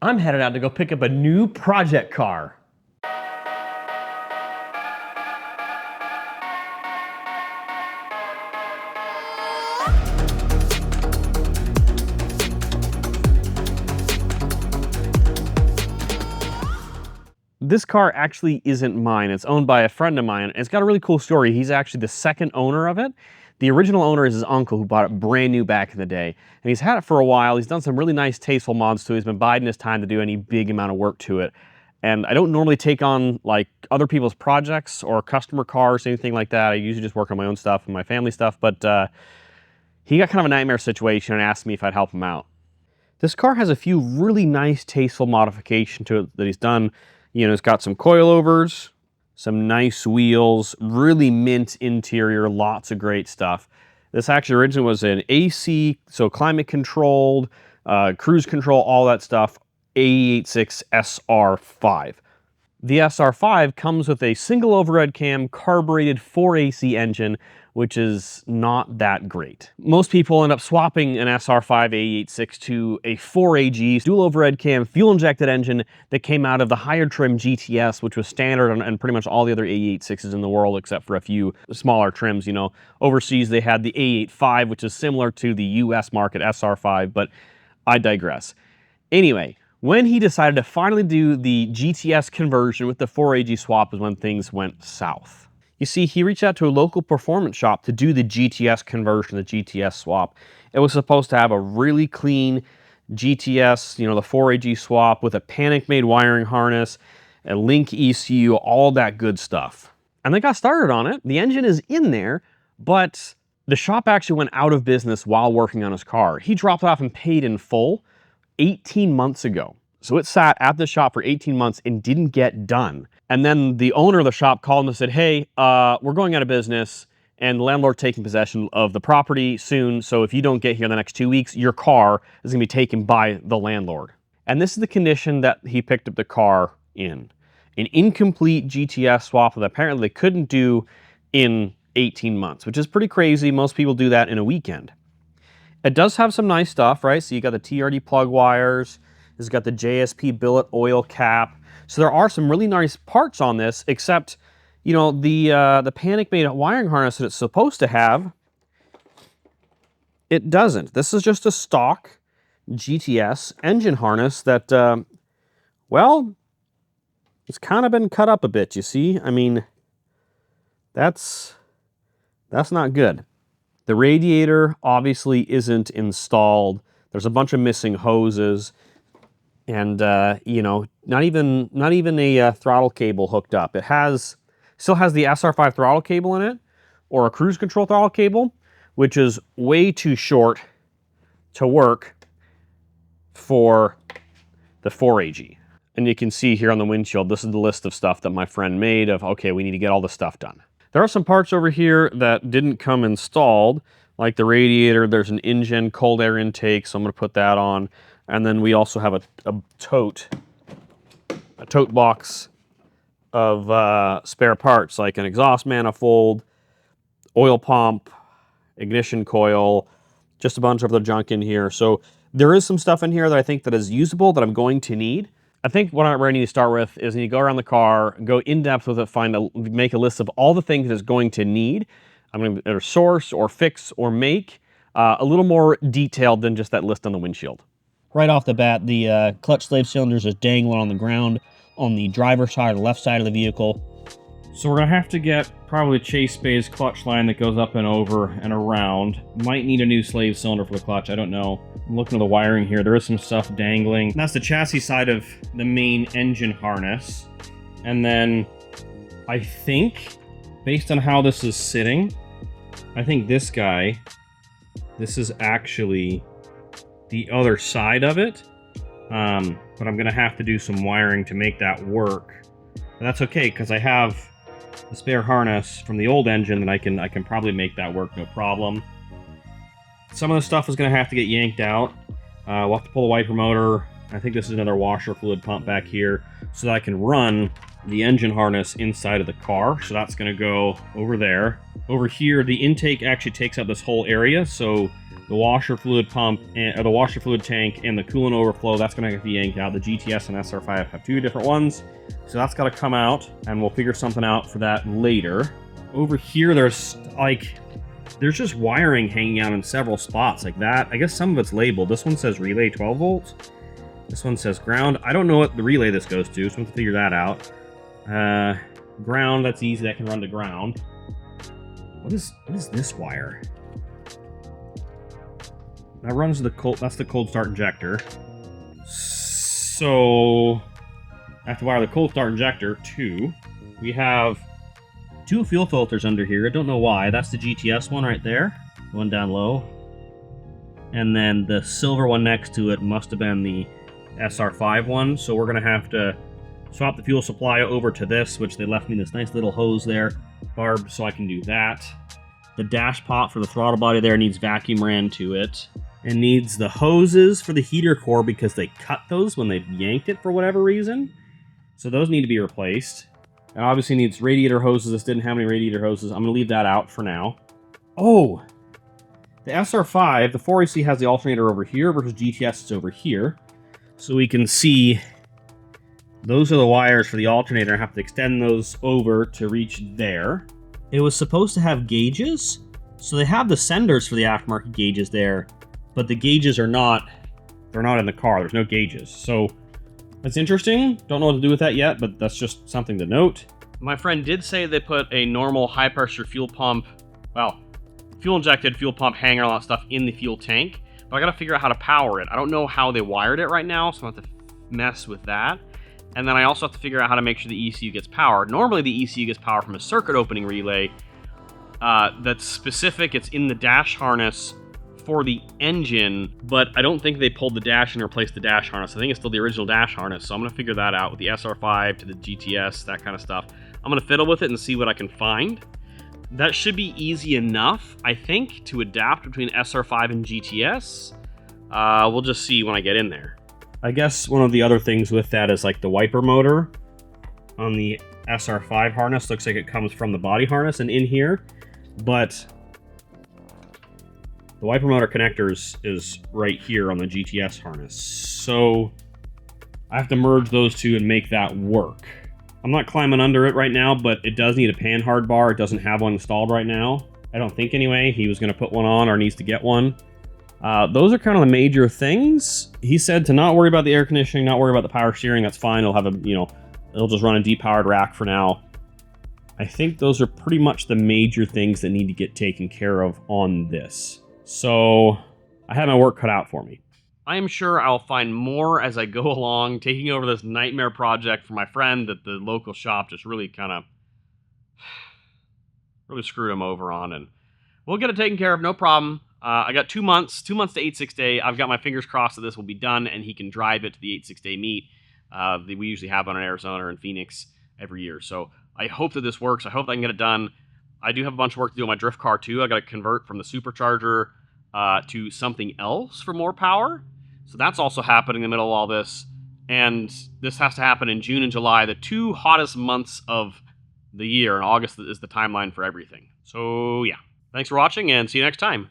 I'm headed out to go pick up a new project car. This car actually isn't mine. It's owned by a friend of mine. It's got a really cool story. He's actually the second owner of it. The original owner is his uncle, who bought it brand new back in the day. And he's had it for a while. He's done some really nice, tasteful mods to it. He's been biding his time to do any big amount of work to it. And I don't normally take on like other people's projects or customer cars, anything like that. I usually just work on my own stuff and my family stuff. But he got kind of a nightmare situation and asked me if I'd help him out. This car has a few really nice, tasteful modifications to it that he's done. You know, it's got some coilovers, some nice wheels, really mint interior, lots of great stuff. This actually originally was an AC, so climate controlled, cruise control, all that stuff, AE86 SR5. The SR5 comes with a single overhead cam, carbureted 4AC engine, which is not that great. Most people end up swapping an SR5 AE86 to a 4AG dual overhead cam fuel injected engine that came out of the higher trim GTS, which was standard on pretty much all the other AE86s in the world except for a few smaller trims. You know, overseas they had the AE85, which is similar to the US market SR5, but I digress. Anyway, when he decided to finally do the GTS conversion with the 4AG swap is when things went south. You see, he reached out to a local performance shop to do the GTS conversion, the GTS swap. It was supposed to have a really clean GTS, you know, the 4AG swap with a panic-made wiring harness, a link ECU, all that good stuff. And they got started on it. The engine is in there, but the shop actually went out of business while working on his car. He dropped it off and paid in full 18 months ago. So it sat at the shop for 18 months and didn't get done. And then the owner of the shop called him and said, hey, we're going out of business and the landlord's taking possession of the property soon. So if you don't get here in the next 2 weeks, your car is gonna be taken by the landlord. And this is the condition that he picked up the car in. An incomplete GTS swap that apparently they couldn't do in 18 months, which is pretty crazy. Most people do that in a weekend. It does have some nice stuff, right? So you got the TRD plug wires. It's got the JSP billet oil cap. So there are some really nice parts on this, except, you know, the panic-made wiring harness that it's supposed to have, it doesn't. This is just a stock GTS engine harness that, well, it's kind of been cut up a bit, you see? I mean, that's not good. The radiator obviously isn't installed. There's a bunch of missing hoses. And, you know, not even a throttle cable hooked up. It still has the SR5 throttle cable in it, or a cruise control throttle cable, which is way too short to work for the 4AG. And you can see here on the windshield, this is the list of stuff that my friend made of, okay, we need to get all this stuff done. There are some parts over here that didn't come installed, like the radiator. There's an InGen cold air intake, so I'm gonna put that on. And then we also have a tote box of spare parts, like an exhaust manifold, oil pump, ignition coil, just a bunch of other junk in here. So there is some stuff in here that I think that is usable that I'm going to need. I think what I need to start with is you go around the car, go in depth with it, make a list of all the things it's going to need. I'm going to either source or fix or make a little more detailed than just that list on the windshield. Right off the bat, the clutch slave cylinders is dangling on the ground on the driver's side or left side of the vehicle. So we're going to have to get probably Chase Bay's clutch line that goes up and over and around. Might need a new slave cylinder for the clutch, I don't know. I'm looking at the wiring here, there is some stuff dangling. And that's the chassis side of the main engine harness. And then I think, based on how this is sitting, I think this is actually the other side of it, but I'm gonna have to do some wiring to make that work. But that's okay, because I have the spare harness from the old engine that I can probably make that work, no problem. Some of the stuff is gonna have to get yanked out. We'll have to pull the wiper motor. I think this is another washer fluid pump back here, so that I can run the engine harness inside of the car. So that's gonna go over there. Over here, the intake actually takes up this whole area, so the washer fluid pump, or the washer fluid tank, and the coolant overflow, that's going to have to be yanked out. The GTS and SR5 have 2 different ones, so that's got to come out, and we'll figure something out for that later. Over here, there's just wiring hanging out in several spots like that. I guess some of it's labeled. This one says relay 12 volts. This one says ground. I don't know what the relay this goes to, so we'll have to figure that out. Ground, that's easy. That can run to ground. What is this wire? That runs the cold. That's the cold start injector. So I have to wire the cold start injector too. We have 2 fuel filters under here. I don't know why. That's the GTS one right there. The one down low. And then the silver one next to it must have been the SR5 one. So we're going to have to swap the fuel supply over to this, which they left me this nice little hose there, barbed, so I can do that. The dash pot for the throttle body there needs vacuum ran to it. It needs the hoses for the heater core because they cut those when they yanked it for whatever reason. So those need to be replaced. It obviously needs radiator hoses. This didn't have any radiator hoses. I'm going to leave that out for now. Oh! The SR5, the 4AC has the alternator over here versus GTS is over here. So we can see those are the wires for the alternator. I have to extend those over to reach there. It was supposed to have gauges. So they have the senders for the aftermarket gauges there, but the gauges are not, they're not in the car. There's no gauges. So that's interesting. Don't know what to do with that yet, but that's just something to note. My friend did say they put a normal high pressure fuel pump, well, fuel injected fuel pump hanger, all that stuff in the fuel tank, but I gotta figure out how to power it. I don't know how they wired it right now, so I have to mess with that. And then I also have to figure out how to make sure the ECU gets powered. Normally the ECU gets power from a circuit opening relay that's specific. It's in the dash harness for the engine, but I don't think they pulled the dash and replaced the dash harness. I think it's still the original dash harness, so I'm going to figure that out with the SR5 to the GTS, that kind of stuff. I'm going to fiddle with it and see what I can find. That should be easy enough, I think, to adapt between SR5 and GTS. We'll just see when I get in there. I guess one of the other things with that is like the wiper motor on the SR5 harness. Looks like it comes from the body harness and in here, but the wiper motor connectors is right here on the GTS harness. So I have to merge those two and make that work. I'm not climbing under it right now, but it does need a pan hard bar. It doesn't have one installed right now. I don't think anyway. He was going to put one on or needs to get one. Those are kind of the major things. He said to not worry about the air conditioning, not worry about the power steering. That's fine. It'll have a, it'll just run a depowered rack for now. I think those are pretty much the major things that need to get taken care of on this. So I had my work cut out for me. I am sure I'll find more as I go along, taking over this nightmare project for my friend that the local shop just really kind of screwed him over on, and we'll get it taken care of, no problem. I got 2 months to 86 day. I've got my fingers crossed that this will be done and he can drive it to the 86 day meet that we usually have on in Arizona or in Phoenix every year. So I hope that this works. I hope I can get it done. I do have a bunch of work to do on my drift car too. I got to convert from the supercharger to something else for more power. So that's also happening in the middle of all this. And this has to happen in June and July, the 2 hottest months of the year. And August is the timeline for everything. So yeah, thanks for watching and see you next time.